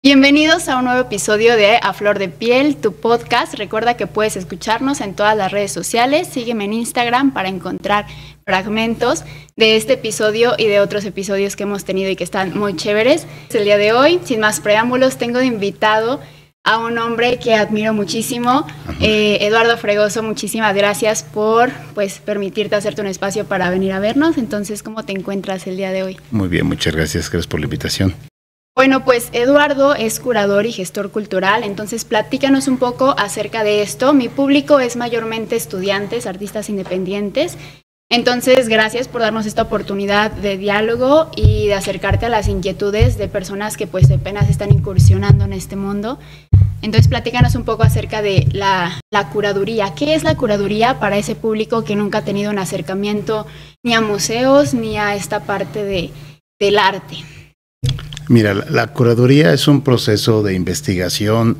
Bienvenidos a un nuevo episodio de A Flor de Piel, tu podcast. Recuerda que puedes escucharnos en todas las redes sociales. Sígueme en Instagram para encontrar fragmentos de este episodio y de otros episodios que hemos tenido y que están muy chéveres. El día de hoy, sin más preámbulos, tengo de invitado a un hombre que admiro muchísimo, Eduardo Fregoso. Muchísimas gracias por permitirte hacerte un espacio para venir a vernos. Entonces, ¿cómo te encuentras el día de hoy? Muy bien, muchas gracias por la invitación. Bueno, pues Eduardo es curador y gestor cultural, entonces platícanos un poco acerca de esto. Mi público es mayormente estudiantes, artistas independientes, entonces gracias por darnos esta oportunidad de diálogo y de acercarte a las inquietudes de personas que pues apenas están incursionando en este mundo. Entonces platícanos un poco acerca de la curaduría. ¿Qué es la curaduría para ese público que nunca ha tenido un acercamiento ni a museos ni a esta parte del arte? Mira, la curaduría es un proceso de investigación,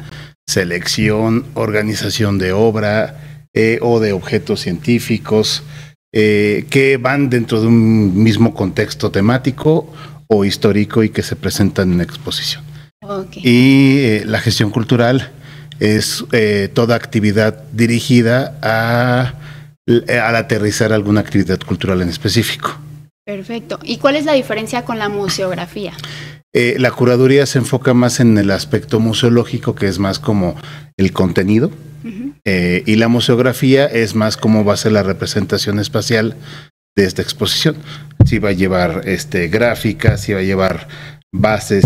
selección, organización de obra o de objetos científicos que van dentro de un mismo contexto temático o histórico y que se presentan en exposición. Okay. Y la gestión cultural es toda actividad dirigida al aterrizar alguna actividad cultural en específico. Perfecto. ¿Y cuál es la diferencia con la museografía? La curaduría se enfoca más en el aspecto museológico, que es más como el contenido, y la museografía es más cómo va a ser la representación espacial de esta exposición. Si va a llevar gráficas, si va a llevar bases,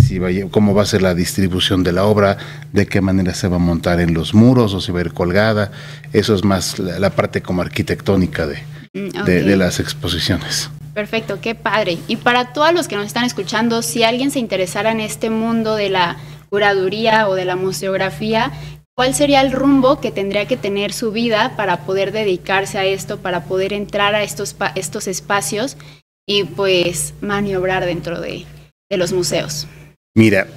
cómo va a ser la distribución de la obra, de qué manera se va a montar en los muros o si va a ir colgada. Eso es más la parte como arquitectónica de las exposiciones. Perfecto, qué padre. Y para todos los que nos están escuchando, si alguien se interesara en este mundo de la curaduría o de la museografía, ¿cuál sería el rumbo que tendría que tener su vida para poder dedicarse a esto, para poder entrar a estos espacios y pues maniobrar dentro de los museos? Mira,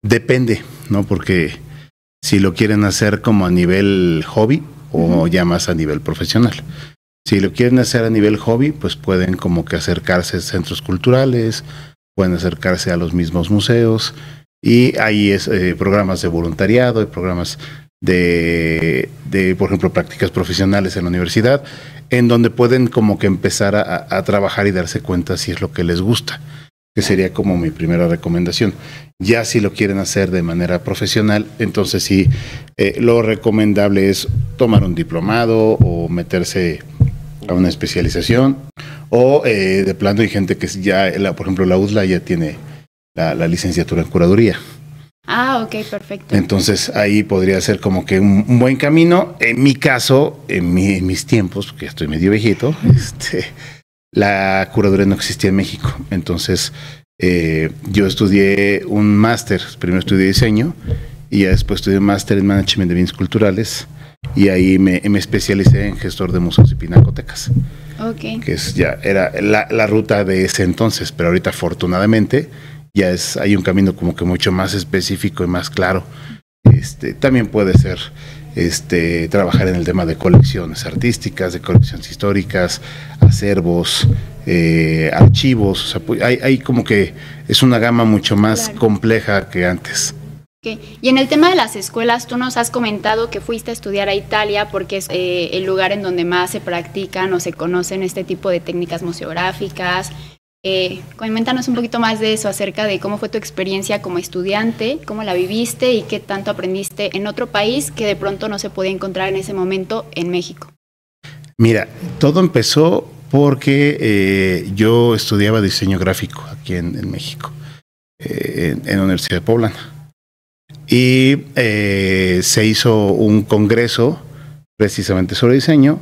depende, ¿no? Porque si lo quieren hacer como a nivel hobby o ya más a nivel profesional. Si lo quieren hacer a nivel hobby, pues pueden como que acercarse a centros culturales, pueden acercarse a los mismos museos y ahí es programas de voluntariado, programas de por ejemplo, prácticas profesionales en la universidad, en donde pueden como que empezar a trabajar y darse cuenta si es lo que les gusta, que sería como mi primera recomendación. Ya si lo quieren hacer de manera profesional, entonces sí, lo recomendable es tomar un diplomado o meterse a una especialización, o de plano hay gente que ya, por ejemplo, la UDLA ya tiene la licenciatura en curaduría. Ah, ok, perfecto. Entonces ahí podría ser como que un buen camino. En mi caso, en mis tiempos, porque ya estoy medio viejito, la curaduría no existía en México. Entonces yo estudié un máster, primero estudié diseño y ya después estudié un máster en management de bienes culturales. Y ahí me especialicé en gestor de museos y pinacotecas. Okay. Que era la ruta de ese entonces, pero ahorita afortunadamente ya hay un camino como que mucho más específico y más claro. También puede ser trabajar en el tema de colecciones artísticas, de colecciones históricas, acervos, archivos. O sea, hay como que es una gama mucho más compleja que antes. Okay. Y en el tema de las escuelas, tú nos has comentado que fuiste a estudiar a Italia porque es el lugar en donde más se practican o se conocen este tipo de técnicas museográficas. Coméntanos un poquito más de eso, acerca de cómo fue tu experiencia como estudiante, cómo la viviste y qué tanto aprendiste en otro país que de pronto no se podía encontrar en ese momento en México. Mira, todo empezó porque yo estudiaba diseño gráfico aquí en México, en la Universidad de Poblana. Y se hizo un congreso precisamente sobre diseño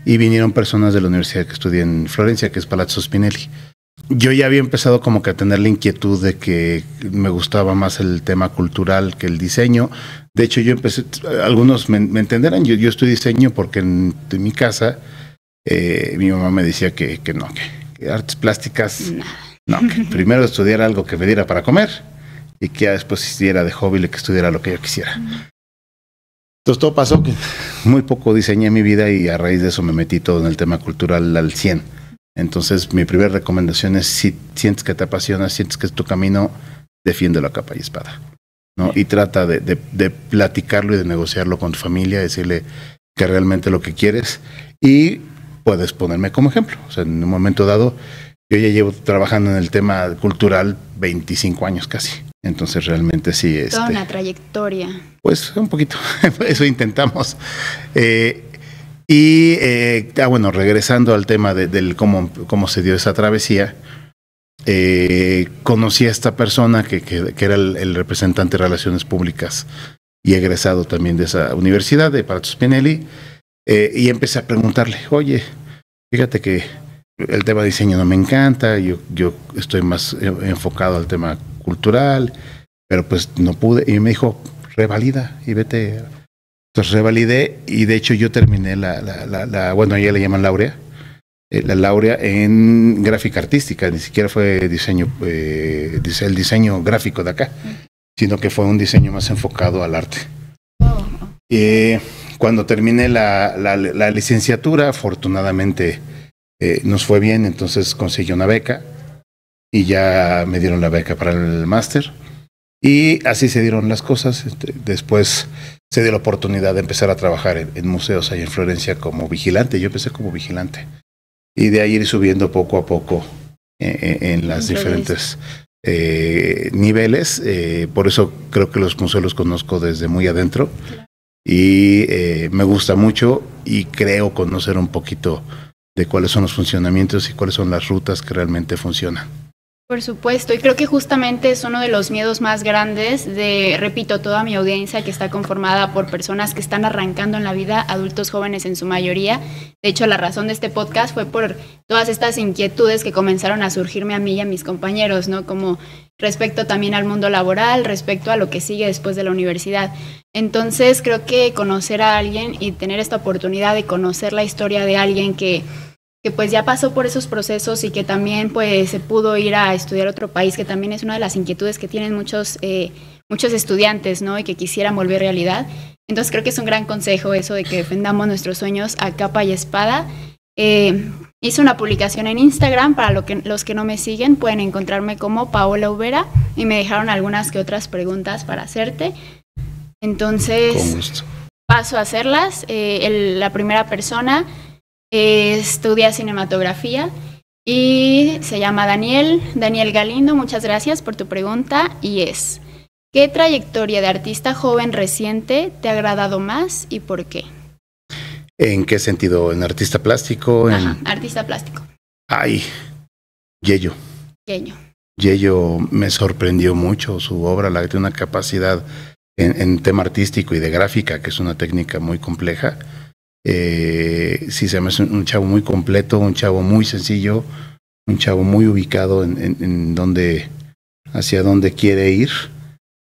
y vinieron personas de la universidad que estudié en Florencia, que es Palazzo Spinelli. Yo ya había empezado como que a tener la inquietud de que me gustaba más el tema cultural que el diseño. De hecho, yo empecé, algunos me entenderán, yo estudié diseño porque en mi casa mi mamá me decía que no, que artes plásticas, no, que primero estudiara algo que me diera para comer y que ya después si era de hobby que estudiara lo que yo quisiera. Entonces todo pasó que muy poco diseñé mi vida y a raíz de eso me metí todo en el tema cultural al 100. Entonces mi primera recomendación es si sientes que te apasiona, sientes que es tu camino, defiéndelo a capa y espada, ¿no? Y trata de platicarlo y de negociarlo con tu familia, decirle que realmente lo que quieres, y puedes ponerme como ejemplo. O sea, en un momento dado, yo ya llevo trabajando en el tema cultural 25 años casi. Entonces realmente sí. Toda una trayectoria. Pues un poquito, eso intentamos. Bueno, regresando al tema del cómo se dio esa travesía, conocí a esta persona que era el representante de Relaciones Públicas y egresado también de esa universidad, de Paratos Spinelli, y empecé a preguntarle, oye, fíjate que el tema de diseño no me encanta, yo estoy más enfocado al tema cultural, pero pues no pude, y me dijo, revalida y vete. Entonces revalidé, y de hecho yo terminé bueno, ella le llaman Laurea, la Laurea en gráfica artística, ni siquiera fue diseño, el diseño gráfico de acá, sino que fue un diseño más enfocado al arte. Cuando terminé la licenciatura, afortunadamente nos fue bien, entonces conseguí una beca y ya me dieron la beca para el máster, y así se dieron las cosas. Después se dio la oportunidad de empezar a trabajar en museos ahí en Florencia como vigilante. Yo empecé como vigilante y de ahí ir subiendo poco a poco en las diferentes niveles. Por eso creo que los museos los conozco desde muy adentro, y me gusta mucho, y creo conocer un poquito de cuáles son los funcionamientos y cuáles son las rutas que realmente funcionan. Por supuesto, y creo que justamente es uno de los miedos más grandes de, repito, toda mi audiencia, que está conformada por personas que están arrancando en la vida, adultos jóvenes en su mayoría. De hecho, la razón de este podcast fue por todas estas inquietudes que comenzaron a surgirme a mí y a mis compañeros, ¿no? Como respecto también al mundo laboral, respecto a lo que sigue después de la universidad. Entonces, creo que conocer a alguien y tener esta oportunidad de conocer la historia de alguien que pues ya pasó por esos procesos, y que también pues se pudo ir a estudiar a otro país, que también es una de las inquietudes que tienen muchos estudiantes, ¿no? Y que quisieran volver realidad. Entonces creo que es un gran consejo eso de que defendamos nuestros sueños a capa y espada. Hice una publicación en Instagram, para los que no me siguen pueden encontrarme como Paola Ubera, y me dejaron algunas que otras preguntas para hacerte. Entonces, con gusto, paso a hacerlas. La primera persona estudia cinematografía y se llama Daniel Galindo. Muchas gracias por tu pregunta, y es: ¿qué trayectoria de artista joven reciente te ha agradado más y por qué? ¿En qué sentido? ¿En artista plástico? Ajá, artista plástico. Ay, Yello. Yello me sorprendió mucho su obra, la que tiene una capacidad en tema artístico y de gráfica, que es una técnica muy compleja. Sí, se me hace un chavo muy completo, un chavo muy sencillo, un chavo muy ubicado en hacia dónde quiere ir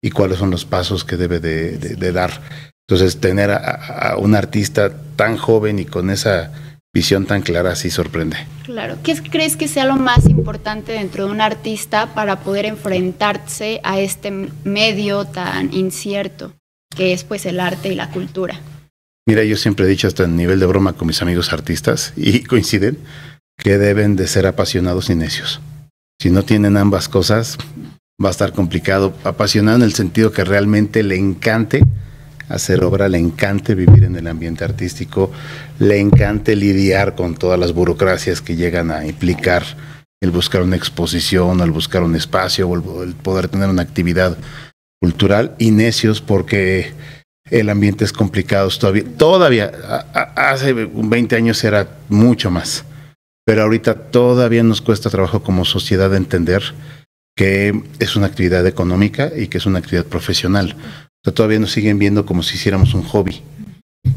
y cuáles son los pasos que debe de dar. Entonces, tener a un artista tan joven y con esa visión tan clara sí sorprende. Claro. ¿Qué crees que sea lo más importante dentro de un artista para poder enfrentarse a este medio tan incierto que es pues el arte y la cultura? Mira, yo siempre he dicho, hasta en nivel de broma con mis amigos artistas, y coinciden, que deben de ser apasionados y necios. Si no tienen ambas cosas, va a estar complicado. Apasionado en el sentido que realmente le encante hacer obra, le encante vivir en el ambiente artístico, le encante lidiar con todas las burocracias que llegan a implicar el buscar una exposición, el buscar un espacio, o el poder tener una actividad cultural, y necios porque el ambiente es complicado todavía. Hace 20 años era mucho más, pero ahorita todavía nos cuesta trabajo como sociedad entender que es una actividad económica y que es una actividad profesional. O sea, todavía nos siguen viendo como si hiciéramos un hobby,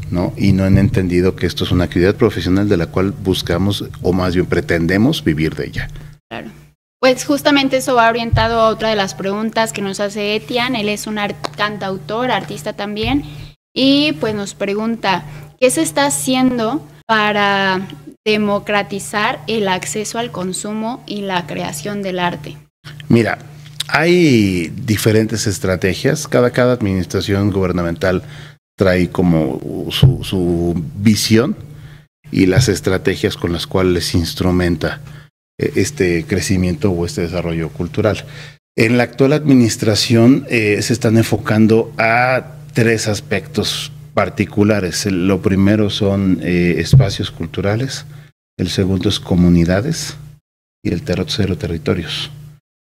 ¿no? Y no han entendido que esto es una actividad profesional de la cual buscamos, o más bien pretendemos, vivir de ella. Claro. Pues justamente eso va orientado a otra de las preguntas que nos hace Etienne. Él es un cantautor, artista también, y pues nos pregunta, ¿qué se está haciendo para democratizar el acceso al consumo y la creación del arte? Mira, hay diferentes estrategias. Cada administración gubernamental trae como su visión y las estrategias con las cuales instrumenta este crecimiento o este desarrollo cultural. En la actual administración se están enfocando a 3 aspectos particulares. Lo primero son espacios culturales, el segundo es comunidades y el tercero territorios.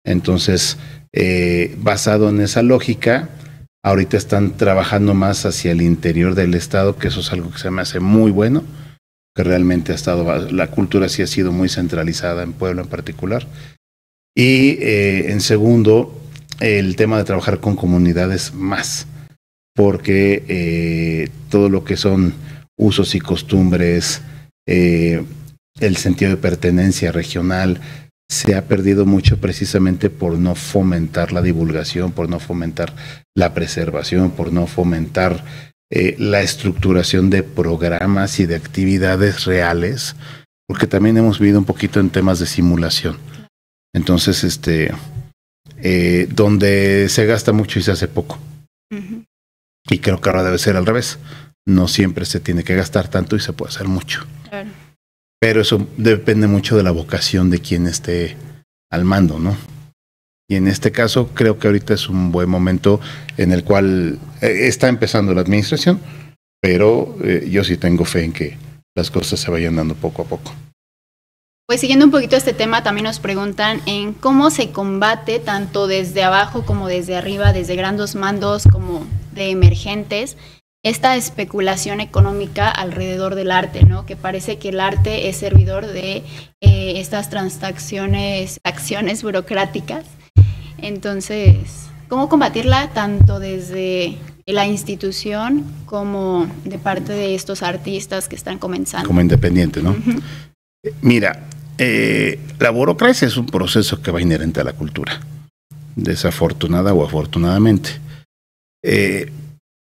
Entonces, basado en esa lógica, ahorita están trabajando más hacia el interior del estado, que eso es algo que se me hace muy bueno, que realmente ha estado, la cultura sí ha sido muy centralizada en Puebla en particular. Y en segundo, el tema de trabajar con comunidades más, porque todo lo que son usos y costumbres, el sentido de pertenencia regional, se ha perdido mucho precisamente por no fomentar la divulgación, por no fomentar la preservación, por no fomentar la estructuración de programas y de actividades reales, porque también hemos vivido un poquito en temas de simulación. Entonces, donde se gasta mucho y se hace poco. Uh-huh. Y creo que ahora debe ser al revés. No siempre se tiene que gastar tanto y se puede hacer mucho. Claro. Pero eso depende mucho de la vocación de quien esté al mando, ¿no? Y en este caso creo que ahorita es un buen momento en el cual está empezando la administración, pero yo sí tengo fe en que las cosas se vayan dando poco a poco. Pues siguiendo un poquito este tema, también nos preguntan en cómo se combate tanto desde abajo como desde arriba, desde grandes mandos como de emergentes, esta especulación económica alrededor del arte, ¿no? Que parece que el arte es servidor de estas transacciones, acciones burocráticas. Entonces, ¿cómo combatirla tanto desde la institución como de parte de estos artistas que están comenzando? Como independiente, ¿no? Uh-huh. Mira, la burocracia es un proceso que va inherente a la cultura, desafortunada o afortunadamente.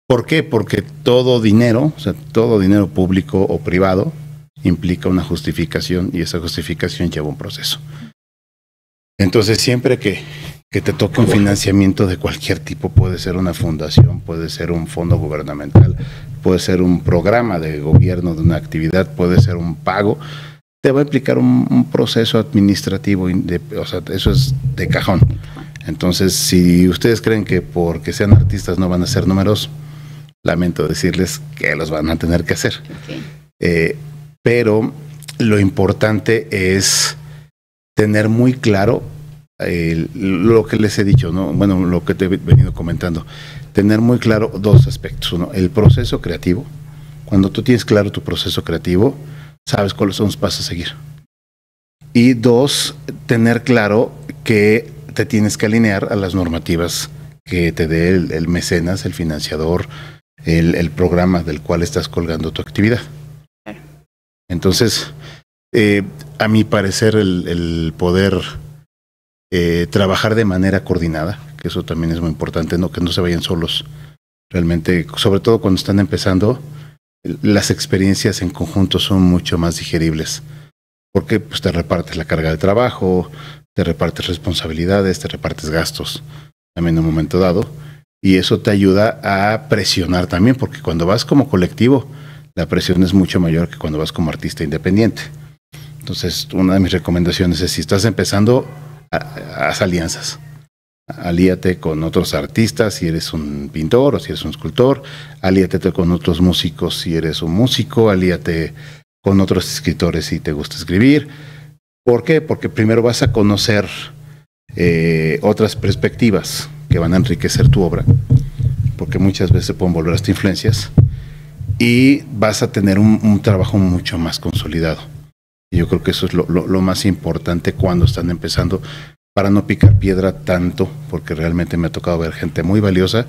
¿Por qué? Porque todo dinero, o sea, todo dinero público o privado implica una justificación y esa justificación lleva un proceso. Entonces, siempre que te toque un financiamiento de cualquier tipo, puede ser una fundación, puede ser un fondo gubernamental, puede ser un programa de gobierno de una actividad, puede ser un pago, te va a implicar un proceso administrativo, o sea, eso es de cajón. Entonces, si ustedes creen que porque sean artistas no van a ser números, lamento decirles que los van a tener que hacer. Okay. Pero lo importante es tener muy claro lo que les he dicho, ¿no? Bueno, lo que te he venido comentando. Tener muy claro 2 aspectos. Uno, el proceso creativo. Cuando tú tienes claro tu proceso creativo, sabes cuáles son los pasos a seguir. Y 2, tener claro que te tienes que alinear a las normativas que te dé el mecenas, el financiador, el programa del cual estás colgando tu actividad. Entonces, a mi parecer, el poder trabajar de manera coordinada, que eso también es muy importante, ¿no? Que no se vayan solos. Realmente, sobre todo cuando están empezando, las experiencias en conjunto son mucho más digeribles, porque pues, te repartes la carga de trabajo, te repartes responsabilidades, te repartes gastos también en un momento dado, y eso te ayuda a presionar también, porque cuando vas como colectivo, la presión es mucho mayor que cuando vas como artista independiente. Entonces, una de mis recomendaciones es, si estás empezando, haz alianzas. Alíate con otros artistas si eres un pintor o si eres un escultor, alíate con otros músicos si eres un músico, alíate con otros escritores si te gusta escribir. ¿Por qué? Porque primero vas a conocer otras perspectivas que van a enriquecer tu obra, porque muchas veces se pueden volver hasta influencias, y vas a tener un trabajo mucho más consolidado. Y yo creo que eso es lo más importante cuando están empezando, para no picar piedra tanto, porque realmente me ha tocado ver gente muy valiosa,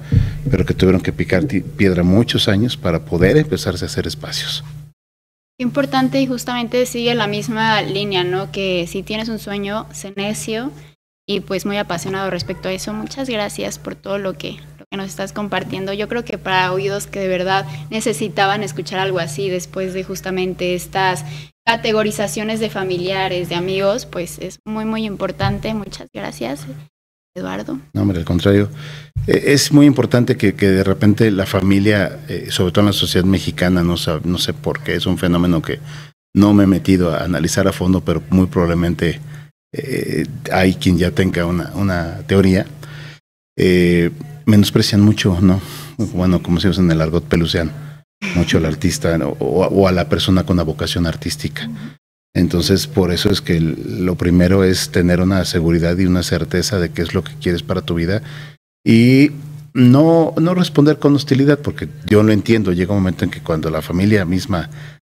pero que tuvieron que picar piedra muchos años para poder empezarse a hacer espacios. Importante, y justamente sigue la misma línea, ¿no? Que si tienes un sueño, sé necio, y pues muy apasionado respecto a eso. Muchas gracias por todo lo que nos estás compartiendo. Yo creo que para oídos que de verdad necesitaban escuchar algo así después de justamente estas categorizaciones de familiares, de amigos, pues es muy, muy importante. Muchas gracias, Eduardo. No, hombre, al contrario. Es muy importante que de repente la familia, sobre todo en la sociedad mexicana, no sé por qué, es un fenómeno que no me he metido a analizar a fondo, pero muy probablemente hay quien ya tenga una teoría, menosprecian mucho, ¿no? Bueno, como se usa en el argot peluciano, mucho al artista, ¿no? o a la persona con una vocación artística. Entonces, por eso es que lo primero es tener una seguridad y una certeza de qué es lo que quieres para tu vida y no responder con hostilidad, porque yo lo entiendo. Llega un momento en que cuando la familia misma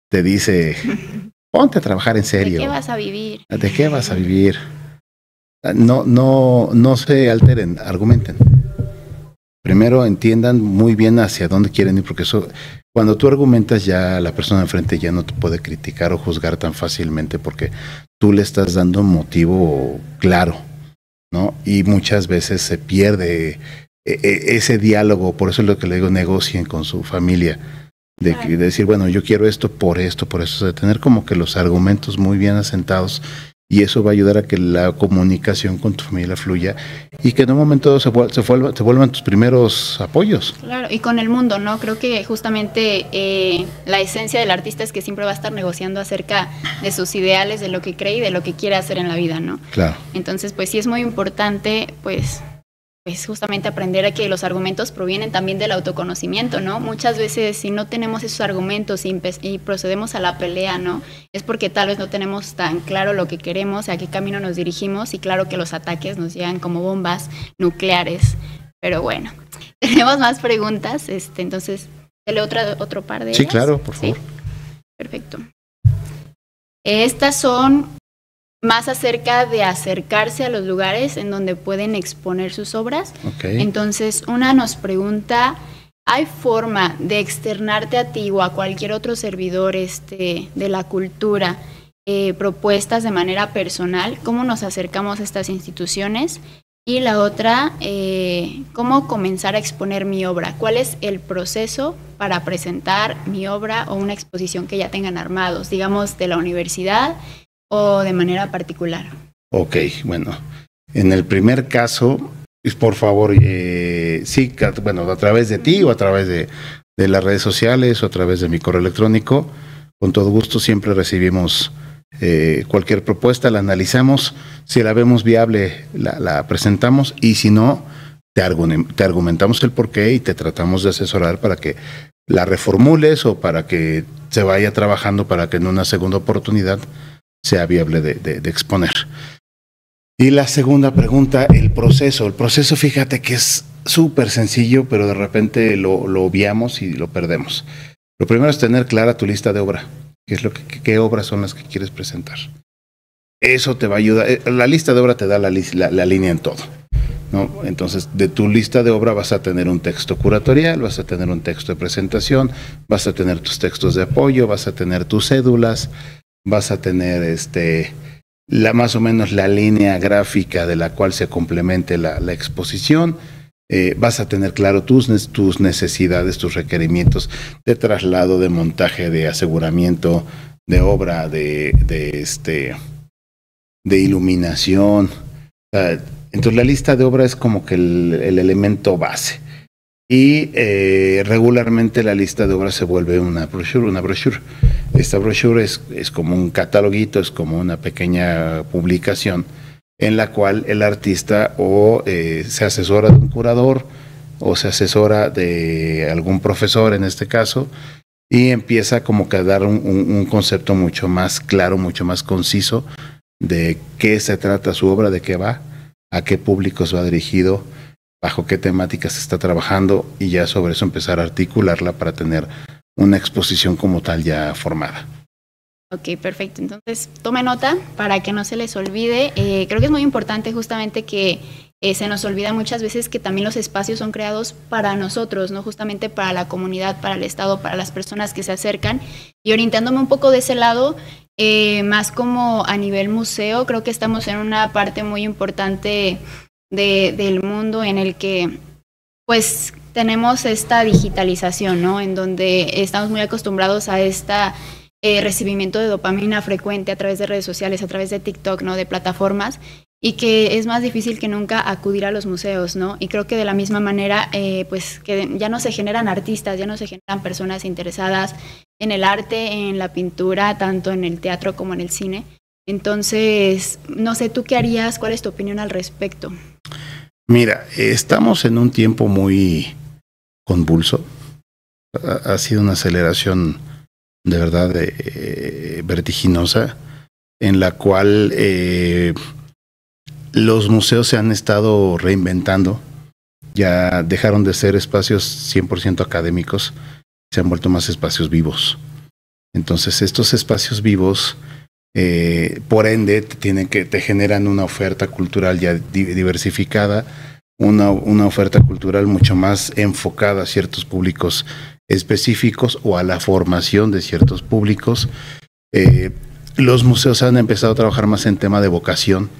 te dice, ponte a trabajar en serio. ¿De qué vas a vivir? ¿De qué vas a vivir? No se alteren, argumenten. Primero entiendan muy bien hacia dónde quieren ir, porque eso, cuando tú argumentas, ya la persona enfrente ya no te puede criticar o juzgar tan fácilmente, porque tú le estás dando un motivo claro, ¿no? Y muchas veces se pierde ese diálogo. Por eso es lo que le digo, negocien con su familia, de decir, bueno, yo quiero esto, o sea, de tener como que los argumentos muy bien asentados. Y eso va a ayudar a que la comunicación con tu familia fluya y que en un momento se vuelvan tus primeros apoyos. Claro, y con el mundo, ¿no? Creo que justamente la esencia del artista es que siempre va a estar negociando acerca de sus ideales, de lo que cree y de lo que quiere hacer en la vida, ¿no? Claro. Entonces, pues sí es muy importante, pues justamente aprender a que los argumentos provienen también del autoconocimiento, ¿no? Muchas veces si no tenemos esos argumentos y procedemos a la pelea, ¿no? Es porque tal vez no tenemos tan claro lo que queremos, a qué camino nos dirigimos, y claro que los ataques nos llegan como bombas nucleares. Pero bueno, tenemos más preguntas, entonces, dale otro par de ellas. Sí, claro, por favor. Sí. Perfecto. Estas son más acerca de acercarse a los lugares en donde pueden exponer sus obras. Okay. Entonces, una nos pregunta, ¿hay forma de externarte a ti o a cualquier otro servidor de la cultura propuestas de manera personal? ¿Cómo nos acercamos a estas instituciones? Y la otra, ¿cómo comenzar a exponer mi obra? ¿Cuál es el proceso para presentar mi obra o una exposición que ya tengan armados, digamos, de la universidad o de manera particular? Ok, bueno, en el primer caso, por favor, sí, bueno, a través de ti o a través de las redes sociales o a través de mi correo electrónico, con todo gusto siempre recibimos cualquier propuesta, la analizamos, si la vemos viable la presentamos y si no, te argumentamos el porqué y te tratamos de asesorar para que la reformules o para que se vaya trabajando para que en una segunda oportunidad sea viable de exponer. Y la segunda pregunta, el proceso. El proceso, fíjate que es súper sencillo, pero de repente lo obviamos y lo perdemos. Lo primero es tener clara tu lista de obra. ¿Qué obras son las que quieres presentar? Eso te va a ayudar. La lista de obra te da la línea en todo, ¿no? Entonces, de tu lista de obra vas a tener un texto curatorial, vas a tener un texto de presentación, vas a tener tus textos de apoyo, vas a tener tus cédulas, vas a tener más o menos la línea gráfica de la cual se complemente la exposición. Vas a tener claro tus necesidades, tus requerimientos de traslado, de montaje, de aseguramiento, de obra, de iluminación. Entonces la lista de obra es como que el elemento base. Y regularmente la lista de obras se vuelve una brochure. Esta brochure es como un cataloguito, es como una pequeña publicación en la cual el artista o se asesora de un curador o se asesora de algún profesor en este caso y empieza como que a dar un concepto mucho más claro, mucho más conciso de qué se trata su obra, de qué va, a qué públicos va dirigido, bajo qué temáticas se está trabajando y ya sobre eso empezar a articularla para tener una exposición como tal ya formada. Ok, perfecto. Entonces, tome nota para que no se les olvide. Creo que es muy importante justamente que se nos olvida muchas veces que también los espacios son creados para nosotros, ¿no? Justamente para la comunidad, para el Estado, para las personas que se acercan. Y orientándome un poco de ese lado, más como a nivel museo, creo que estamos en una parte muy importante del mundo en el que pues tenemos esta digitalización, ¿no? En donde estamos muy acostumbrados a recibimiento de dopamina frecuente a través de redes sociales, a través de TikTok, ¿no? De plataformas, y que es más difícil que nunca acudir a los museos, ¿no? Y creo que de la misma manera, pues que ya no se generan artistas, ya no se generan personas interesadas en el arte, en la pintura, tanto en el teatro como en el cine. Entonces, no sé, ¿tú qué harías? ¿Cuál es tu opinión al respecto? Mira, estamos en un tiempo muy convulso. Ha sido una aceleración de verdad vertiginosa, en la cual los museos se han estado reinventando. Ya dejaron de ser espacios 100% académicos, se han vuelto más espacios vivos. Entonces, estos espacios vivos, por ende, te generan una oferta cultural ya diversificada, una oferta cultural mucho más enfocada a ciertos públicos específicos o a la formación de ciertos públicos. Los museos han empezado a trabajar más en tema de vocación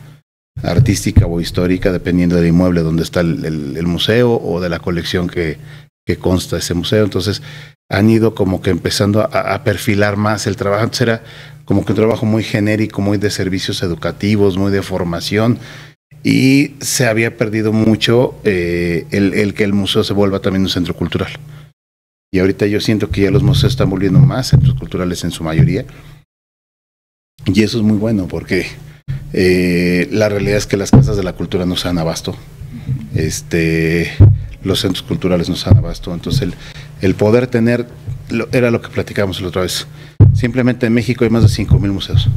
artística o histórica, dependiendo del inmueble donde está el museo o de la colección que consta ese museo. Entonces han ido como que empezando a perfilar más el trabajo. Antes era como que un trabajo muy genérico, muy de servicios educativos, muy de formación, y se había perdido mucho el que el museo se vuelva también un centro cultural. Y ahorita yo siento que ya los museos están volviendo más centros culturales en su mayoría, y eso es muy bueno porque la realidad es que las casas de la cultura no se dan abasto, los centros culturales no se dan abasto. Entonces el poder tener, era lo que platicábamos la otra vez, simplemente en México hay más de 5,000 museos.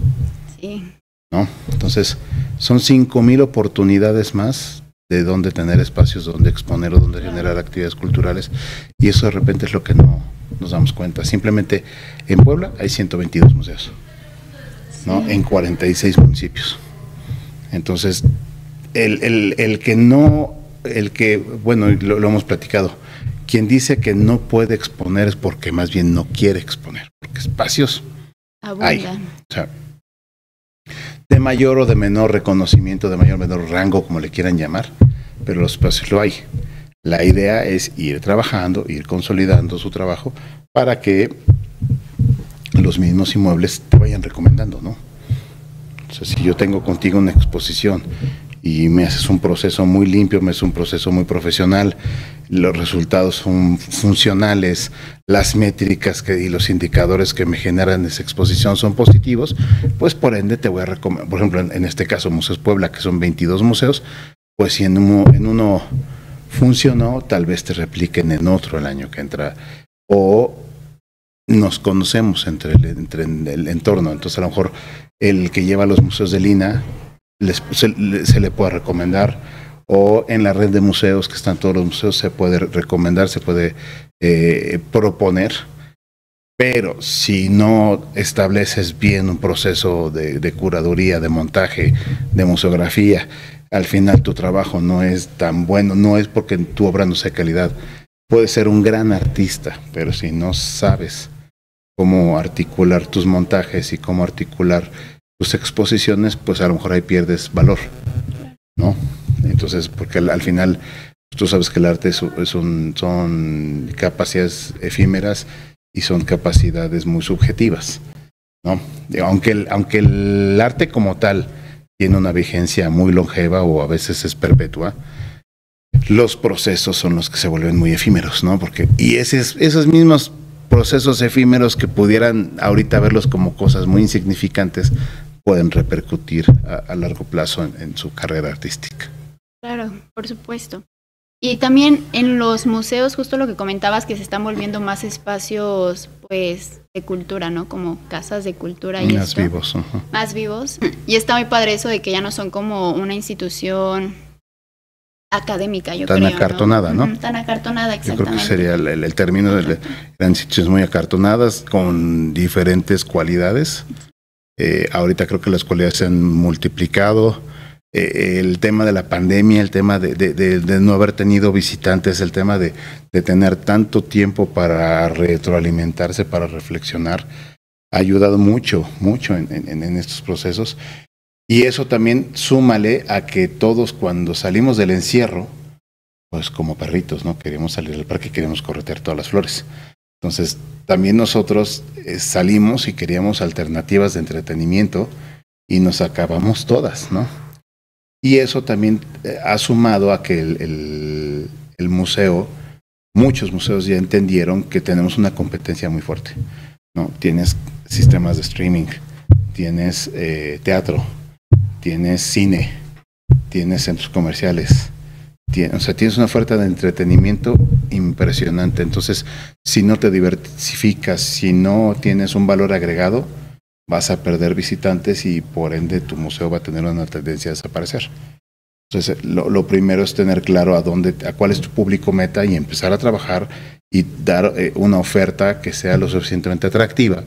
Sí. ¿No? Entonces son 5,000 oportunidades más de dónde tener espacios, donde exponer o donde generar actividades culturales, y eso de repente es lo que no nos damos cuenta. Simplemente en Puebla hay 122 museos, ¿no? En 46 municipios. Entonces, bueno, lo hemos platicado, quien dice que no puede exponer es porque más bien no quiere exponer, porque espacios hay. O sea, de mayor o de menor reconocimiento, de mayor o menor rango, como le quieran llamar, pero los espacios lo hay. La idea es ir trabajando, ir consolidando su trabajo para que los mismos inmuebles te vayan recomendando, ¿no? O sea, si yo tengo contigo una exposición y me haces un proceso muy limpio, me haces un proceso muy profesional, los resultados son funcionales, las métricas y los indicadores que me generan esa exposición son positivos, pues por ende te voy a recomendar. Por ejemplo, en este caso Museos Puebla, que son 22 museos, pues si en uno funcionó, tal vez te repliquen en otro el año que entra, o nos conocemos entre el entorno. Entonces a lo mejor el que lleva los museos de Lina se le puede recomendar, o en la red de museos que están todos los museos se puede recomendar, se puede proponer. Pero si no estableces bien un proceso de curaduría, de montaje, de museografía, al final tu trabajo no es tan bueno. No es porque tu obra no sea de calidad. Puedes ser un gran artista, pero si no sabes cómo articular tus montajes y cómo articular tus exposiciones, pues a lo mejor ahí pierdes valor, ¿no? Entonces, porque al final tú sabes que el arte son capacidades efímeras y son capacidades muy subjetivas, ¿no? Aunque el arte como tal tiene una vigencia muy longeva o a veces es perpetua, los procesos son los que se vuelven muy efímeros, ¿no? Y esos mismos procesos efímeros que pudieran ahorita verlos como cosas muy insignificantes pueden repercutir a largo plazo en su carrera artística. Claro, por supuesto. Y también en los museos, justo lo que comentabas, que se están volviendo más espacios, pues, de cultura, ¿no? Como casas de cultura y más vivos. Más vivos. Y está muy padre eso de que ya no son como una institución académica, yo creo. Tan acartonada, ¿no? Tan acartonada, exactamente. Yo creo que sería el término de eran instituciones muy acartonadas con diferentes cualidades. Ahorita creo que las cualidades se han multiplicado. El tema de la pandemia, el tema de no haber tenido visitantes, el tema de tener tanto tiempo para retroalimentarse, para reflexionar, ha ayudado mucho en estos procesos. Y eso también súmale a que todos cuando salimos del encierro, pues como perritos, ¿no? Queremos salir al parque, queremos corretear todas las flores. Entonces también nosotros salimos y queríamos alternativas de entretenimiento y nos acabamos todas, ¿no? Y eso también ha sumado a que el museo, muchos museos ya entendieron que tenemos una competencia muy fuerte, ¿no? Tienes sistemas de streaming, tienes teatro, tienes cine, tienes centros comerciales, tienes una oferta de entretenimiento impresionante. Entonces, si no te diversificas, si no tienes un valor agregado, vas a perder visitantes y por ende tu museo va a tener una tendencia a desaparecer. Entonces, lo primero es tener claro a cuál es tu público meta y empezar a trabajar y dar una oferta que sea lo suficientemente atractiva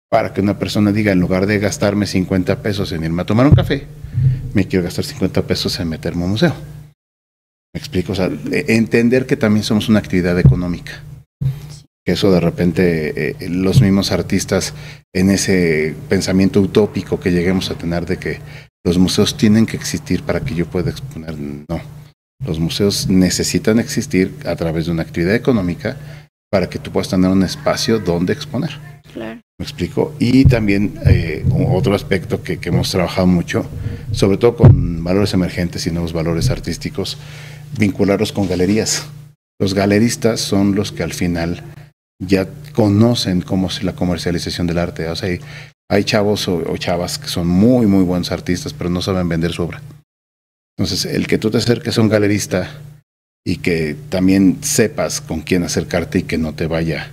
para que una persona diga, en lugar de gastarme 50 pesos en irme a tomar un café, me quiero gastar 50 pesos en meterme a un museo. ¿Me explico? O sea, entender que también somos una actividad económica. Que eso de repente los mismos artistas en ese pensamiento utópico que lleguemos a tener de que los museos tienen que existir para que yo pueda exponer, no. Los museos necesitan existir a través de una actividad económica para que tú puedas tener un espacio donde exponer. Claro. ¿Me explico? Y también otro aspecto que hemos trabajado mucho, sobre todo con valores emergentes y nuevos valores artísticos, vincularlos con galerías. Los galeristas son los que al final ya conocen cómo es la comercialización del arte. O sea, hay chavos o chavas que son muy, muy buenos artistas, pero no saben vender su obra. Entonces, el que tú te acerques a un galerista y que también sepas con quién acercarte y que no te vaya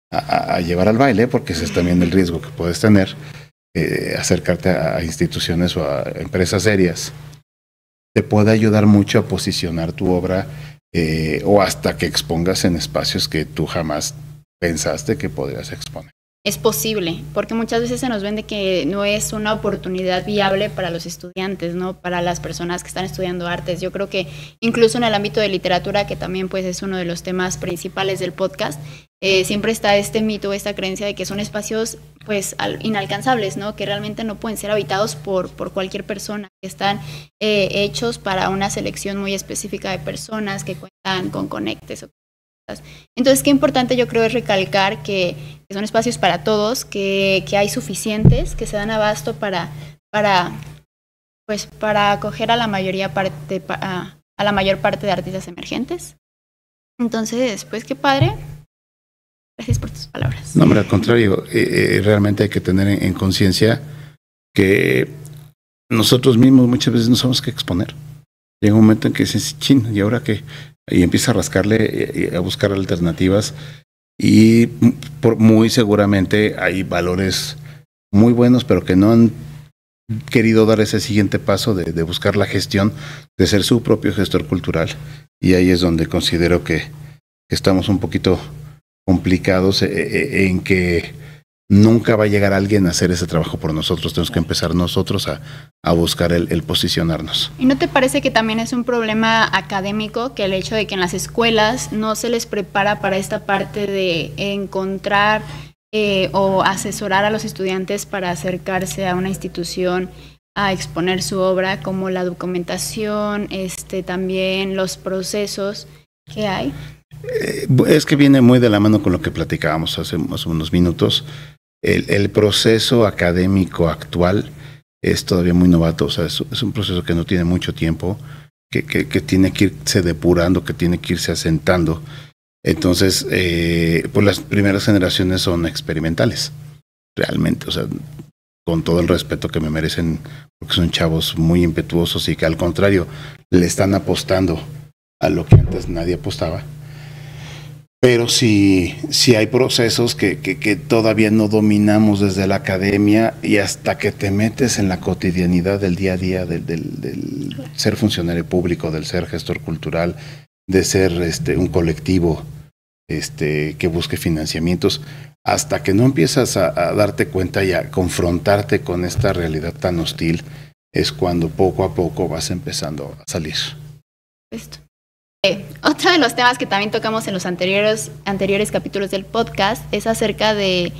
a llevar al baile, porque ese es también el riesgo que puedes tener, acercarte a instituciones o a empresas serias, te puede ayudar mucho a posicionar tu obra o hasta que expongas en espacios que tú jamás pensaste que podrías exponer. Es posible, porque muchas veces se nos vende que no es una oportunidad viable para los estudiantes, ¿no? Para las personas que están estudiando artes. Yo creo que incluso en el ámbito de literatura, que también pues es uno de los temas principales del podcast, siempre está este mito, esta creencia de que son espacios pues inalcanzables, ¿no? Que realmente no pueden ser habitados por cualquier persona, que están hechos para una selección muy específica de personas que cuentan con conectes. Entonces, qué importante yo creo es recalcar que son espacios para todos, que hay suficientes, que se dan abasto para acoger a la mayor parte de artistas emergentes. Entonces, pues qué padre. Gracias por tus palabras. No, hombre, al contrario, realmente hay que tener en conciencia que nosotros mismos muchas veces no sabemos qué exponer. Llega un momento en que dices, chin, ¿y ahora qué? Y empieza a rascarle, a buscar alternativas y muy seguramente hay valores muy buenos, pero que no han querido dar ese siguiente paso de buscar la gestión, de ser su propio gestor cultural. Y ahí es donde considero que estamos un poquito complicados en que nunca va a llegar alguien a hacer ese trabajo por nosotros. Tenemos que empezar nosotros a buscar el posicionarnos. ¿Y no te parece que también es un problema académico que el hecho de que en las escuelas no se les prepara para esta parte de encontrar o asesorar a los estudiantes para acercarse a una institución a exponer su obra, como la documentación, también los procesos que hay? Es que viene muy de la mano con lo que platicábamos hace unos minutos. El proceso académico actual es todavía muy novato, o sea, es un proceso que no tiene mucho tiempo, que tiene que irse depurando, que tiene que irse asentando. Entonces, pues las primeras generaciones son experimentales, realmente, o sea, con todo el respeto que me merecen, porque son chavos muy impetuosos y que al contrario, le están apostando a lo que antes nadie apostaba. Pero sí hay procesos que todavía no dominamos desde la academia, y hasta que te metes en la cotidianidad del día a día del ser funcionario público, del ser gestor cultural, de ser un colectivo que busque financiamientos, hasta que no empiezas a darte cuenta y a confrontarte con esta realidad tan hostil, es cuando poco a poco vas empezando a salir. Otro de los temas que también tocamos en los anteriores capítulos del podcast es acerca de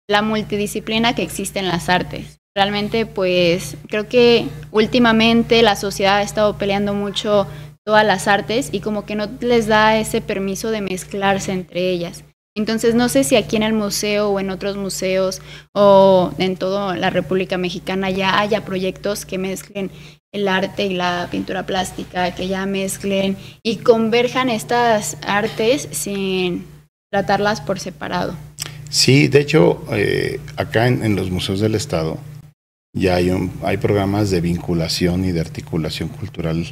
la multidisciplina que existe en las artes. Realmente, pues, creo que últimamente la sociedad ha estado peleando mucho todas las artes y como que no les da ese permiso de mezclarse entre ellas. Entonces, no sé si aquí en el museo o en otros museos o en toda la República Mexicana ya haya proyectos que mezclen el arte y la pintura plástica, que ya mezclen y converjan estas artes sin tratarlas por separado. Sí, de hecho, acá en los museos del Estado ya hay programas de vinculación y de articulación cultural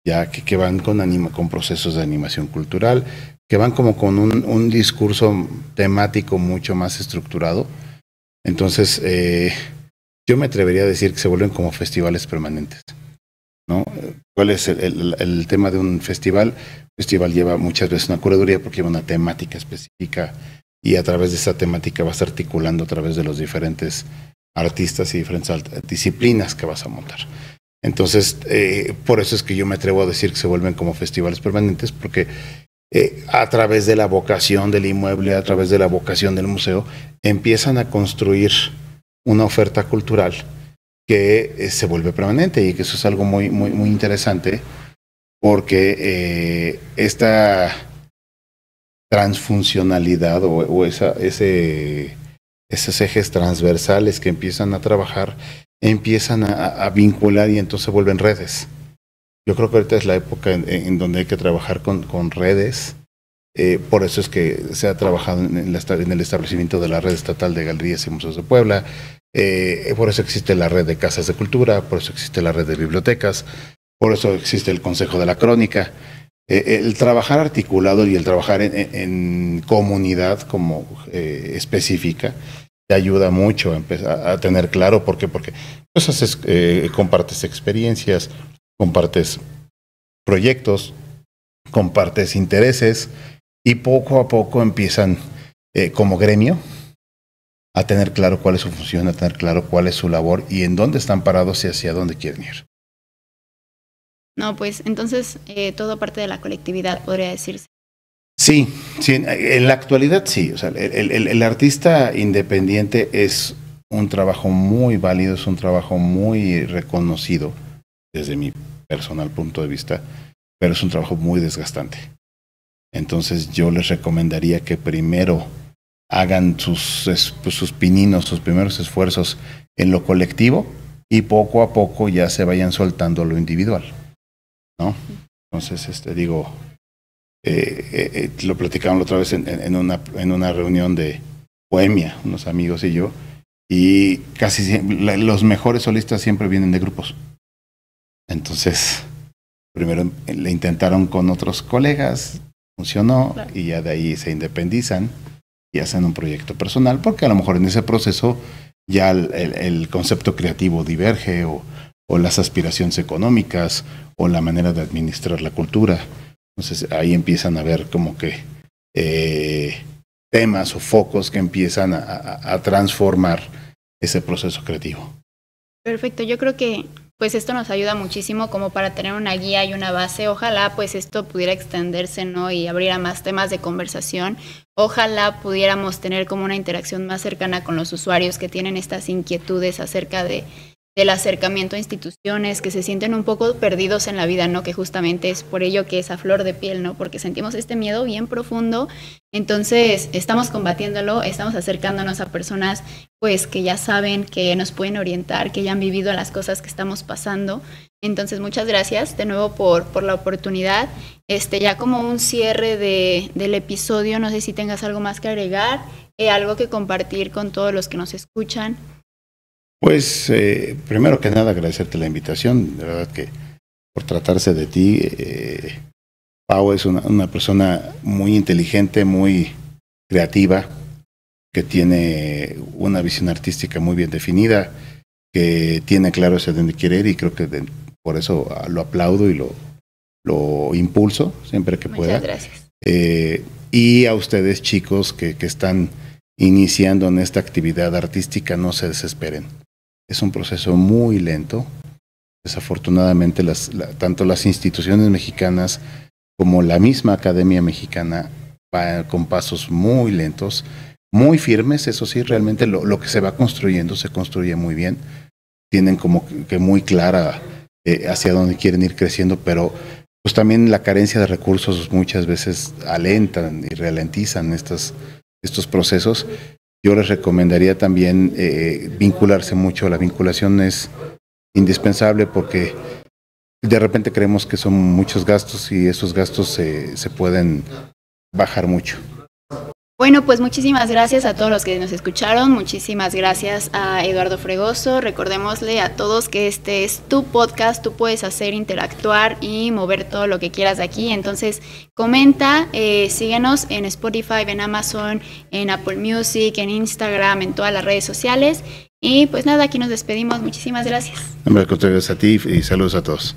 ya que van con procesos de animación cultural, que van como con un discurso temático mucho más estructurado. Entonces, yo me atrevería a decir que se vuelven como festivales permanentes, ¿no? ¿Cuál es el tema de un festival? El festival lleva muchas veces una curaduría porque lleva una temática específica y a través de esa temática vas articulando a través de los diferentes artistas y diferentes disciplinas que vas a montar. Entonces, por eso es que yo me atrevo a decir que se vuelven como festivales permanentes, porque a través de la vocación del inmueble, a través de la vocación del museo, empiezan a construir una oferta cultural que se vuelve permanente y que eso es algo muy, muy, muy interesante, porque esta transfuncionalidad o esos ejes transversales que empiezan a trabajar, empiezan a vincular y entonces se vuelven redes. Yo creo que ahorita es la época en donde hay que trabajar con redes. Por eso es que se ha trabajado en el establecimiento de la red estatal de galerías y museos de Puebla. Por eso existe la red de casas de cultura, por eso existe la red de bibliotecas, por eso existe el Consejo de la Crónica. El trabajar articulado y el trabajar en comunidad como específica te ayuda mucho a empezar a tener claro por qué. Porque pues compartes experiencias, compartes proyectos, compartes intereses y poco a poco empiezan como gremio a tener claro cuál es su función, a tener claro cuál es su labor y en dónde están parados y hacia dónde quieren ir. No, pues entonces todo parte de la colectividad, podría decirse. Sí, sí, en la actualidad sí. O sea, el artista independiente es un trabajo muy válido, es un trabajo muy reconocido desde mi personal punto de vista, pero es un trabajo muy desgastante. Entonces yo les recomendaría que primero hagan sus pininos, sus primeros esfuerzos en lo colectivo y poco a poco ya se vayan soltando lo individual, ¿no? Entonces, lo platicamos la otra vez en una reunión de Bohemia, unos amigos y yo, y casi siempre, los mejores solistas siempre vienen de grupos. Entonces, primero le intentaron con otros colegas, funcionó, claro, y ya de ahí se independizan y hacen un proyecto personal, porque a lo mejor en ese proceso ya el concepto creativo diverge o las aspiraciones económicas o la manera de administrar la cultura. Entonces ahí empiezan a ver como que temas o focos que empiezan a transformar ese proceso creativo. Perfecto, yo creo que pues esto nos ayuda muchísimo como para tener una guía y una base. Ojalá pues esto pudiera extenderse, ¿no? Y abrir a más temas de conversación. Ojalá pudiéramos tener como una interacción más cercana con los usuarios que tienen estas inquietudes acerca del acercamiento a instituciones, que se sienten un poco perdidos en la vida, ¿no? Que justamente es por ello que es a flor de piel, ¿no? Porque sentimos este miedo bien profundo. Entonces, estamos combatiéndolo, estamos acercándonos a personas pues que ya saben, que nos pueden orientar, que ya han vivido las cosas que estamos pasando. Entonces, muchas gracias de nuevo por la oportunidad. Ya como un cierre del episodio, no sé si tengas algo más que agregar, algo que compartir con todos los que nos escuchan. Pues, primero que nada, agradecerte la invitación. De verdad que por tratarse de ti, Pau es una persona muy inteligente, muy creativa, que tiene una visión artística muy bien definida, que tiene claro hacia dónde quiere ir y creo que por eso lo aplaudo y lo impulso siempre que pueda. Muchas gracias. Y a ustedes, chicos, que están iniciando en esta actividad artística, no se desesperen. Es un proceso muy lento. Desafortunadamente, tanto las instituciones mexicanas como la misma Academia Mexicana van con pasos muy lentos, muy firmes. Eso sí, realmente lo que se va construyendo se construye muy bien. Tienen como que muy clara hacia dónde quieren ir creciendo, pero pues también la carencia de recursos muchas veces alentan y ralentizan estos procesos. Yo les recomendaría también vincularse mucho. La vinculación es indispensable porque de repente creemos que son muchos gastos y esos gastos se pueden bajar mucho. Bueno, pues muchísimas gracias a todos los que nos escucharon, muchísimas gracias a Eduardo Fregoso. Recordémosle a todos que este es tu podcast, tú puedes hacer, interactuar y mover todo lo que quieras de aquí. Entonces, comenta, síguenos en Spotify, en Amazon, en Apple Music, en Instagram, en todas las redes sociales. Y pues nada, aquí nos despedimos. Muchísimas gracias. Hombre, al contrario, a ti y saludos a todos.